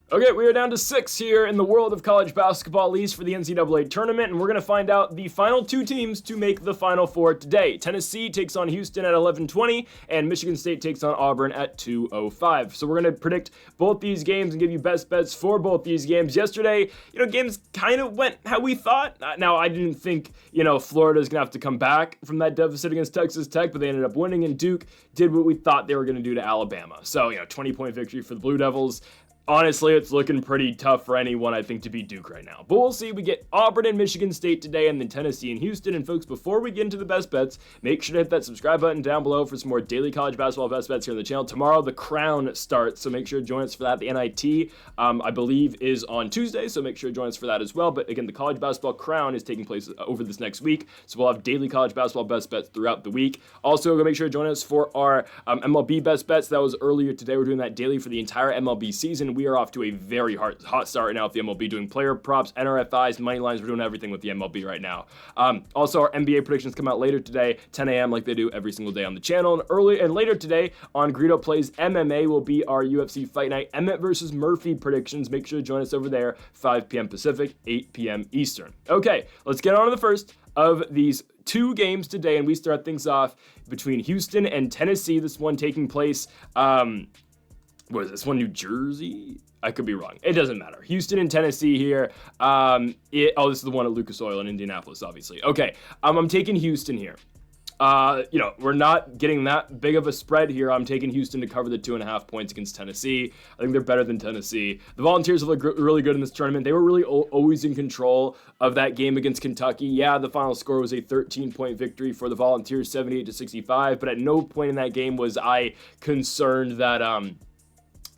Okay, we are down to 6 here in the world of college basketball, at least for the NCAA tournament, and we're going to find out the final 2 teams to make the Final Four today. Tennessee takes on Houston at 11:20, and Michigan State takes on Auburn at 2:05. So we're going to predict both these games and give you best bets for both these games. Yesterday, games kind of went how we thought. Now, I didn't think, Florida's going to have to come back from that deficit against Texas Tech, but they ended up winning, and Duke did what we thought they were going to do to Alabama. So, 20-point victory for the Blue Devils. Honestly, it's looking pretty tough for anyone, I think, to beat Duke right now. But we'll see. We get Auburn and Michigan State today, and then Tennessee and Houston. And folks, before we get into the best bets, make sure to hit that subscribe button down below for some more daily college basketball best bets here on the channel. Tomorrow, the Crown starts, so make sure to join us for that. The NIT, I believe, is on Tuesday, so make sure to join us for that as well. But again, the college basketball Crown is taking place over this next week, so we'll have daily college basketball best bets throughout the week. Also, go make sure to join us for our MLB best bets. That was earlier today. We're doing that daily for the entire MLB season. We are off to a very hot start right now with the MLB, doing player props, NRFIs, money lines. We're doing everything with the MLB right now. Also, our NBA predictions come out later today, 10 a.m. like they do every single day on the channel. And later today on Greedo Plays MMA will be our UFC Fight Night Emmett versus Murphy predictions. Make sure to join us over there, 5 p.m. Pacific, 8 p.m. Eastern. Okay, let's get on to the first of these 2 games today, and we start things off between Houston and Tennessee. This one taking place, what is this one, New Jersey? I could be wrong. It doesn't matter. Houston and Tennessee here. This is the one at Lucas Oil in Indianapolis, obviously. Okay, I'm taking Houston here. We're not getting that big of a spread here. I'm taking Houston to cover the 2.5 points against Tennessee. I think they're better than Tennessee. The Volunteers have looked really good in this tournament. They were really always in control of that game against Kentucky. Yeah, the final score was a 13-point victory for the Volunteers, 78-65, but at no point in that game was I concerned that,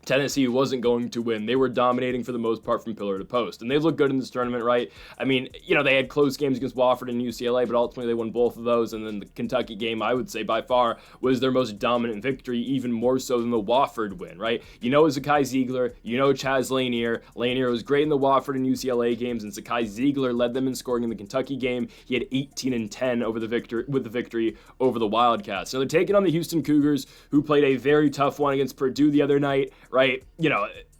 Tennessee wasn't going to win. They were dominating for the most part from pillar to post. And they looked good in this tournament, right? I mean, they had close games against Wofford and UCLA, but ultimately they won both of those. And then the Kentucky game, I would say by far, was their most dominant victory, even more so than the Wofford win, right? Zakai Ziegler, Chaz Lanier. Lanier was great in the Wofford and UCLA games, and Zakai Ziegler led them in scoring in the Kentucky game. He had 18 and 10 with the victory over the Wildcats. So they're taking on the Houston Cougars, who played a very tough one against Purdue the other night, right?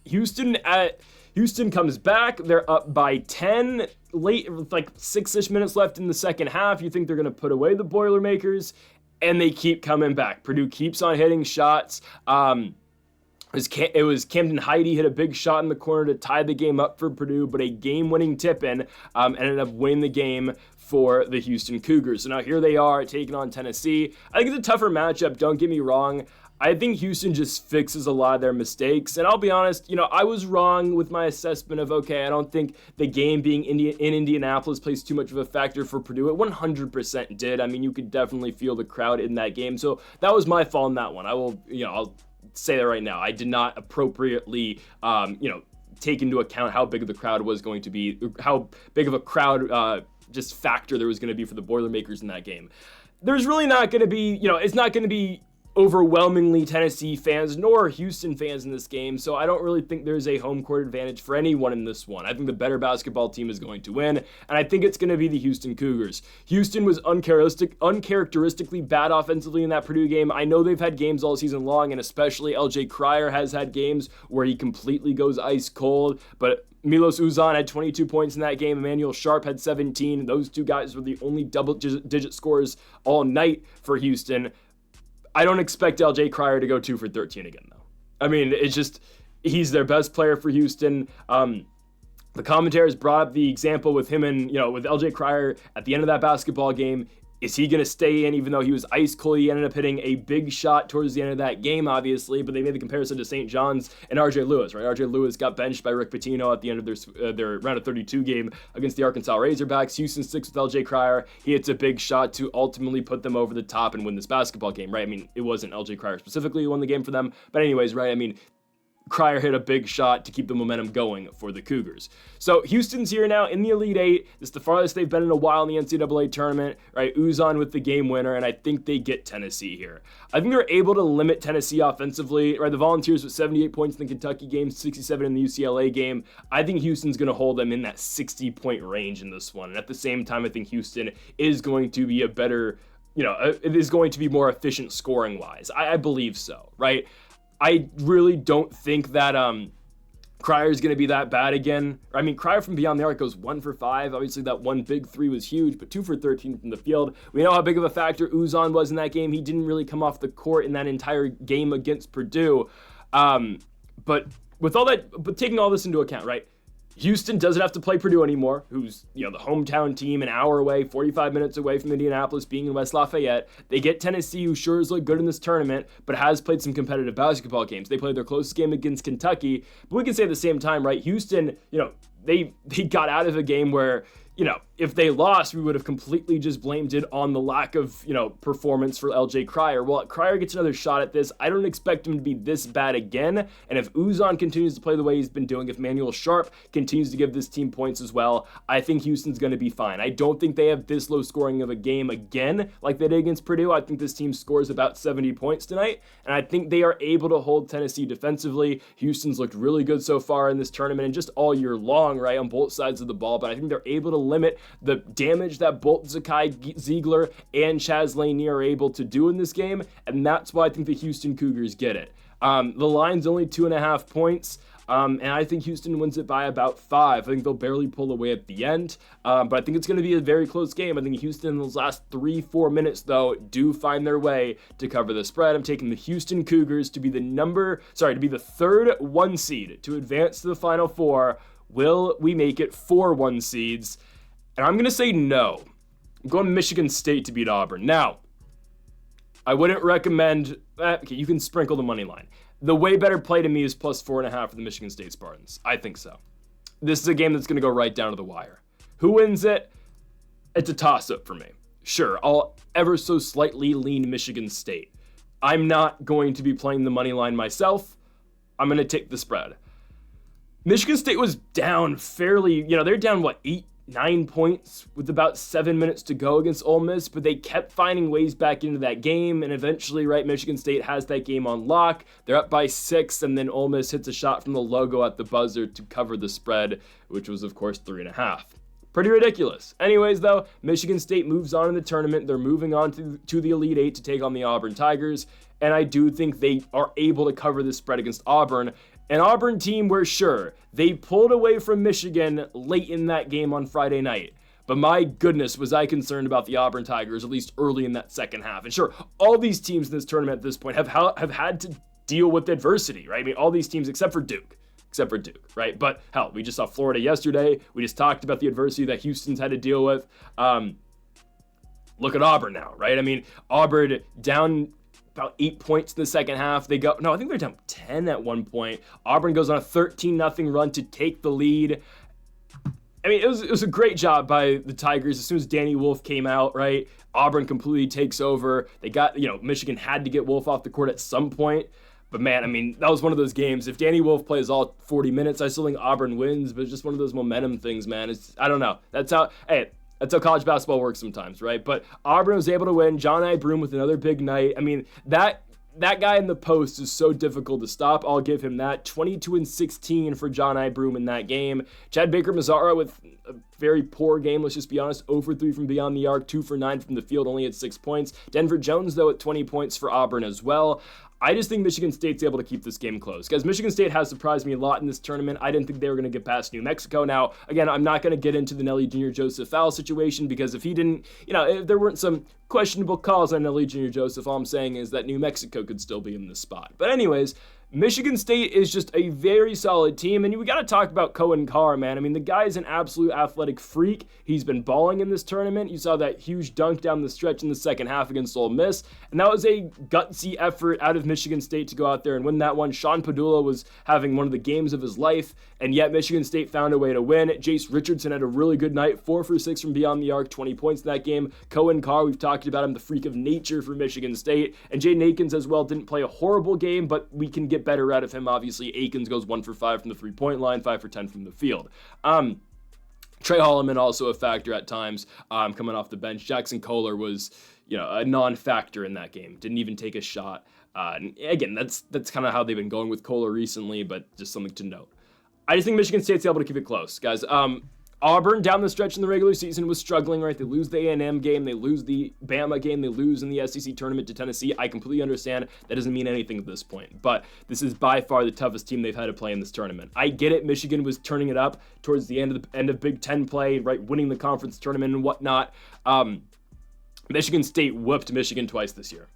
Houston comes back. They're up by 10 late, with like 6-ish minutes left in the second half. You think they're going to put away the Boilermakers, and they keep coming back. Purdue keeps on hitting shots. It was Camden Heide hit a big shot in the corner to tie the game up for Purdue, but a game-winning tip-in ended up winning the game for the Houston Cougars. So now here they are taking on Tennessee. I think it's a tougher matchup, don't get me wrong. I think Houston just fixes a lot of their mistakes. And I'll be honest, I was wrong with my assessment of, I don't think the game being in Indianapolis plays too much of a factor for Purdue. It 100% did. I mean, you could definitely feel the crowd in that game. So that was my fault in that one. I'll say that right now. I did not appropriately, take into account how big of the crowd was going to be, how big of a crowd just factor there was going to be for the Boilermakers in that game. There's really not going to be, it's not going to be overwhelmingly Tennessee fans nor Houston fans in this game, so I don't really think there's a home court advantage for anyone in this one. I think the better basketball team is going to win, and I think it's going to be the Houston Cougars. Houston was uncharacteristically bad offensively in that Purdue game. I know they've had games all season long, and especially LJ Cryer has had games where he completely goes ice cold, but Milos Uzan had 22 points in that game. Emmanuel Sharp had 17. Those two guys were the only double-digit scorers all night for Houston. I don't expect LJ Cryer to go 2 for 13 again, though. I mean, it's just, he's their best player for Houston. The commentators brought up the example with him and, with LJ Cryer at the end of that basketball game. Is he going to stay in even though he was ice cold? He ended up hitting a big shot towards the end of that game, obviously, but they made the comparison to St. John's and RJ Lewis, right? RJ Lewis got benched by Rick Pitino at the end of their round of 32 game against the Arkansas Razorbacks. Houston sticks with LJ Cryer. He hits a big shot to ultimately put them over the top and win this basketball game, right? I mean, it wasn't LJ Cryer specifically who won the game for them, but anyways, right? I mean, Cryer hit a big shot to keep the momentum going for the Cougars. So Houston's here now in the Elite Eight. This is the farthest they've been in a while in the NCAA tournament, right? Uzan with the game winner, and I think they get Tennessee here. I think they're able to limit Tennessee offensively, right? The Volunteers with 78 points in the Kentucky game, 67 in the UCLA game. I think Houston's going to hold them in that 60-point range in this one. And at the same time, I think Houston is going to be a better, it is going to be more efficient scoring-wise. I believe so, right? I really don't think that Cryer's going to be that bad again. I mean, Cryer from beyond the arc goes 1 for 5. Obviously, that one big three was huge, but 2 for 13 from the field. We know how big of a factor Uzan was in that game. He didn't really come off the court in that entire game against Purdue. But with all that, but taking all this into account, right? Houston doesn't have to play Purdue anymore, who's, the hometown team, an hour away, 45 minutes away from Indianapolis, being in West Lafayette. They get Tennessee, who sure has looked good in this tournament, but has played some competitive basketball games. They played their closest game against Kentucky, but we can say at the same time, right, Houston, they got out of a game where, if they lost, we would have completely just blamed it on the lack of, performance for LJ Cryer. Well, Cryer gets another shot at this. I don't expect him to be this bad again. And if Uzan continues to play the way he's been doing, if Manuel Sharp continues to give this team points as well, I think Houston's going to be fine. I don't think they have this low scoring of a game again like they did against Purdue. I think this team scores about 70 points tonight. And I think they are able to hold Tennessee defensively. Houston's looked really good so far in this tournament and just all year long, right, on both sides of the ball. But I think they're able to limit the damage that both Zakai Ziegler and Chaz Lanier are able to do in this game, and that's why I think the Houston Cougars get it. The line's only 2.5 points, and I think Houston wins it by about 5. I think they'll barely pull away at the end, but I think it's going to be a very close game. I think Houston in those last 3-4 minutes, though, do find their way to cover the spread. I'm taking the Houston Cougars to be the third 1 seed to advance to the Final Four. Will we make it 4 1 seeds? And I'm going to say no. I'm going Michigan State to beat Auburn. Now, I wouldn't recommend... okay, you can sprinkle the money line. The way better play to me is plus 4.5 for the Michigan State Spartans. I think so. This is a game that's going to go right down to the wire. Who wins it? It's a toss-up for me. Sure, I'll ever so slightly lean Michigan State. I'm not going to be playing the money line myself. I'm going to take the spread. Michigan State was down fairly... they're down, 9 points with about 7 minutes to go against Ole Miss, but they kept finding ways back into that game, and eventually, right, Michigan State has that game on lock. They're up by 6, and then Ole Miss hits a shot from the logo at the buzzer to cover the spread, which was, of course, 3.5. Pretty ridiculous. Anyways, though, Michigan State moves on in the tournament. They're moving on to the Elite Eight to take on the Auburn Tigers, and I do think they are able to cover the spread against Auburn. An Auburn team where, sure, they pulled away from Michigan late in that game on Friday night. But my goodness, was I concerned about the Auburn Tigers, at least early in that second half. And sure, all these teams in this tournament at this point have had to deal with adversity, right? I mean, all these teams except for Duke, right? But hell, we just saw Florida yesterday. We just talked about the adversity that Houston's had to deal with. Look at Auburn now, right? I mean, Auburn down about 8 points in the second half. I think they're down 10 at one point. Auburn goes on a 13-0 run to take the lead. I mean, it was a great job by the Tigers. As soon as Danny Wolf came out, right, Auburn completely takes over. They got, Michigan had to get Wolf off the court at some point. But man, I mean, that was one of those games. If Danny Wolf plays all 40 minutes, I still think Auburn wins, but it's just one of those momentum things, man. I don't know. That's how college basketball works sometimes, right? But Auburn was able to win. John Broome with another big night. I mean, that guy in the post is so difficult to stop. I'll give him that. 22-16 for John Broome in that game. Chad Baker-Mazara with a very poor game, let's just be honest. 0 for 3 from beyond the arc, 2 for 9 from the field, only at 6 points. Denver Jones, though, at 20 points for Auburn as well. I just think Michigan State's able to keep this game close. Guys, Michigan State has surprised me a lot in this tournament. I didn't think they were going to get past New Mexico. Now, again, I'm not going to get into the Nelly Jr. Joseph foul situation because if he didn't, if there weren't some questionable calls on Nelly Jr. Joseph, all I'm saying is that New Mexico could still be in this spot. But anyways, Michigan State is just a very solid team, and we got to talk about Cohen Carr, man. I mean, the guy is an absolute athletic freak. He's been balling in this tournament. You saw that huge dunk down the stretch in the second half against Ole Miss, and that was a gutsy effort out of Michigan State to go out there and win that one. Sean Padula was having one of the games of his life, and yet Michigan State found a way to win. Jace Richardson had a really good night, 4 for 6 from beyond the arc, 20 points in that game. Cohen Carr, we've talked about him, the freak of nature for Michigan State, and Jaden Akins as well didn't play a horrible game, but we can get better out of him. Obviously, Akins goes 1 for 5 from the three-point line, 5 for 10 from the field. Trey Holloman also a factor at times, coming off the bench. Jackson Kohler was, a non-factor in that game. Didn't even take a shot. Again, that's kind of how they've been going with Kohler recently, but just something to note. I just think Michigan State's able to keep it close, guys. Auburn down the stretch in the regular season was struggling, right? They lose the A&M game, they lose the Bama game, they lose in the SEC tournament to Tennessee. I completely understand that doesn't mean anything at this point, but this is by far the toughest team they've had to play in this tournament. I get it, Michigan was turning it up towards the end of Big Ten play, right? Winning the conference tournament and whatnot. Michigan State whooped Michigan twice this year.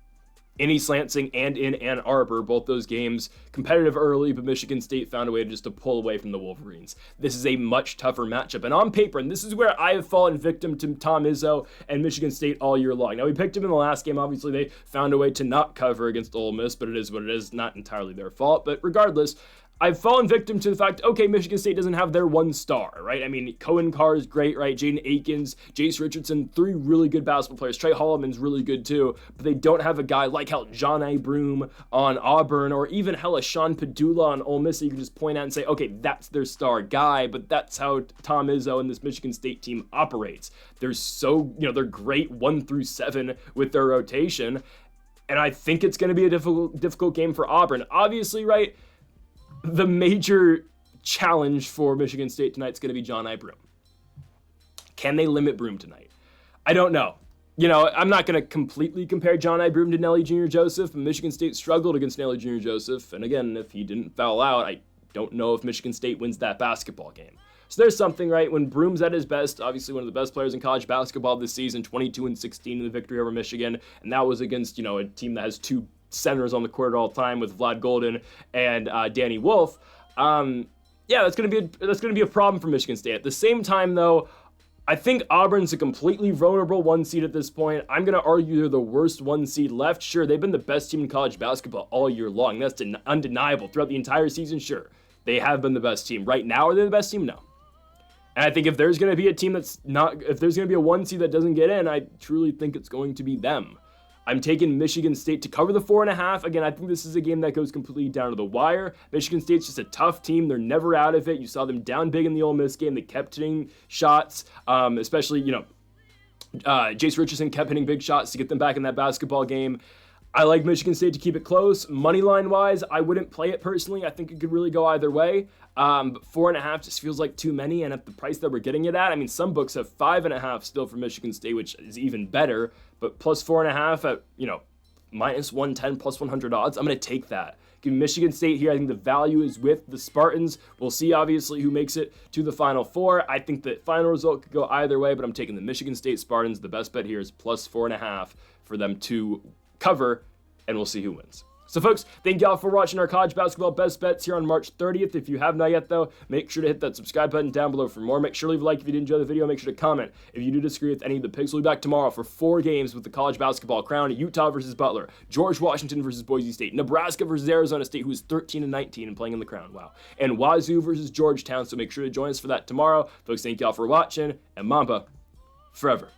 In East Lansing and in Ann Arbor, both those games competitive early, but Michigan State found a way just to pull away from the Wolverines. This is a much tougher matchup, and on paper, and this is where I have fallen victim to Tom Izzo and Michigan State all year long. Now, we picked them in the last game. Obviously, they found a way to not cover against Ole Miss, but it is what it is, not entirely their fault. But regardless, I've fallen victim to the fact, okay, Michigan State doesn't have their one star, right? I mean, Cohen Carr is great, right? Jaden Akins, Jace Richardson, 3 really good basketball players. Trey Holloman's really good too, but they don't have a guy like John A. Broome on Auburn, or even Sean Padula on Ole Miss that you can just point out and say, okay, that's their star guy, but that's how Tom Izzo and this Michigan State team operates. They're great 1 through 7 with their rotation, and I think it's going to be a difficult game for Auburn. Obviously, right? The major challenge for Michigan State tonight is going to be John I. Broome. Can they limit Broome tonight? I don't know. I'm not going to completely compare John I. Broome to Nelly Jr. Joseph. Michigan State struggled against Nelly Jr. Joseph. And again, if he didn't foul out, I don't know if Michigan State wins that basketball game. So there's something, right? When Broome's at his best, obviously one of the best players in college basketball this season, 22-16 in the victory over Michigan. And that was against, a team that has 2 centers on the court at all time with Vlad Golden and Danny Wolf. That's gonna be a problem for Michigan State. At the same time, though, I think Auburn's a completely vulnerable 1 seed at this point. I'm gonna argue they're the worst 1 seed left. Sure, they've been the best team in college basketball all year long. That's undeniable. Throughout the entire season, sure, they have been the best team. Right now, are they the best team? No. And I think if there's gonna be a team if there's gonna be a 1 seed that doesn't get in, I truly think it's going to be them. I'm taking Michigan State to cover the 4.5. Again, I think this is a game that goes completely down to the wire. Michigan State's just a tough team. They're never out of it. You saw them down big in the Ole Miss game. They kept hitting shots, especially, Jace Richardson kept hitting big shots to get them back in that basketball game. I like Michigan State to keep it close. Money line wise, I wouldn't play it personally. I think it could really go either way. But 4.5 just feels like too many. And at the price that we're getting it at, I mean, some books have 5.5 still for Michigan State, which is even better. But plus 4.5 at, minus 110, plus 100 odds. I'm going to take that. Give me Michigan State here. I think the value is with the Spartans. We'll see, obviously, who makes it to the Final Four. I think the final result could go either way, but I'm taking the Michigan State Spartans. The best bet here is plus 4.5 for them to cover, and we'll see who wins. So folks, thank y'all for watching our college basketball best bets here on March 30th. If you have not yet though, make sure to hit that subscribe button down below for more. Make sure to leave a like if you did enjoy the video. Make sure to comment if you do disagree with any of the picks. We'll be back tomorrow for 4 games with the college basketball crown: Utah versus Butler, George Washington versus Boise State, Nebraska versus Arizona State, who is 13-19 and playing in the crown. Wow. And Wazoo versus Georgetown. So make sure to join us for that tomorrow. Folks, thank y'all for watching, and Mamba forever.